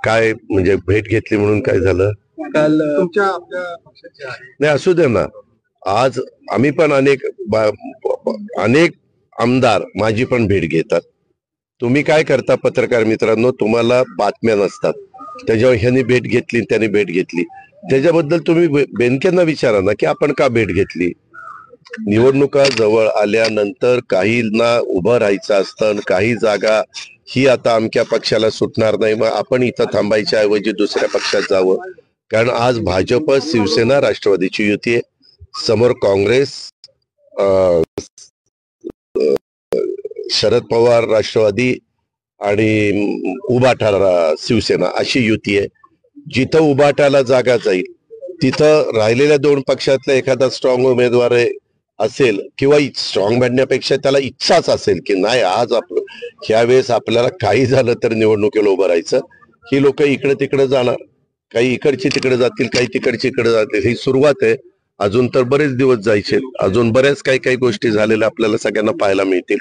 काय म्हणजे भेट घेतली म्हणून काय झालं? काल तुमच्या आपल्या पक्षाचे आहे नाही, असू दे ना. आज आम्ही पण अनेक आमदार माझी पण भेट घेतात. तुम्ही काय करता पत्रकार मित्रांनो, तुम्हाला बातम्या नसतात, त्याच्यावर ह्यानी भेट घेतली त्याने भेट घेतली, त्याच्याबद्दल तुम्ही बेनकेंना विचारा ना की आपण का भेट घेतली. निवडणुका जवळ आल्यानंतर काहींना उभं राहायचं असतं, काही जागा ही आता अमक्या पक्षाला सुटणार नाही, मग आपण इथं थांबायच्या ऐवजी दुसऱ्या पक्षात जावं. कारण आज भाजप, शिवसेना, राष्ट्रवादीची युती आहे, समोर काँग्रेस, शरद पवार राष्ट्रवादी आणि उभाटा शिवसेना अशी युती आहे. जिथं उभाटाला जागा जाईल तिथं राहिलेल्या दोन पक्षातल्या एखादा स्ट्रॉंग उमेदवार असेल, किंवा स्ट्रॉंग बनण्यापेक्षा त्याला इच्छाच असेल की नाही आज ह्यावेळेस आपल्याला काही झालं तर निवडणुकीला उभं राहायचं, ही लोक इकडे तिकडे जाणार. काही इकडची तिकडे जातील, काही तिकडची इकडे जातील. ही सुरुवात आहे. अजून तर बरेच दिवस जायचे, अजून बऱ्याच काही गोष्टी झालेल्या आपल्याला सगळ्यांना पाहायला मिळतील.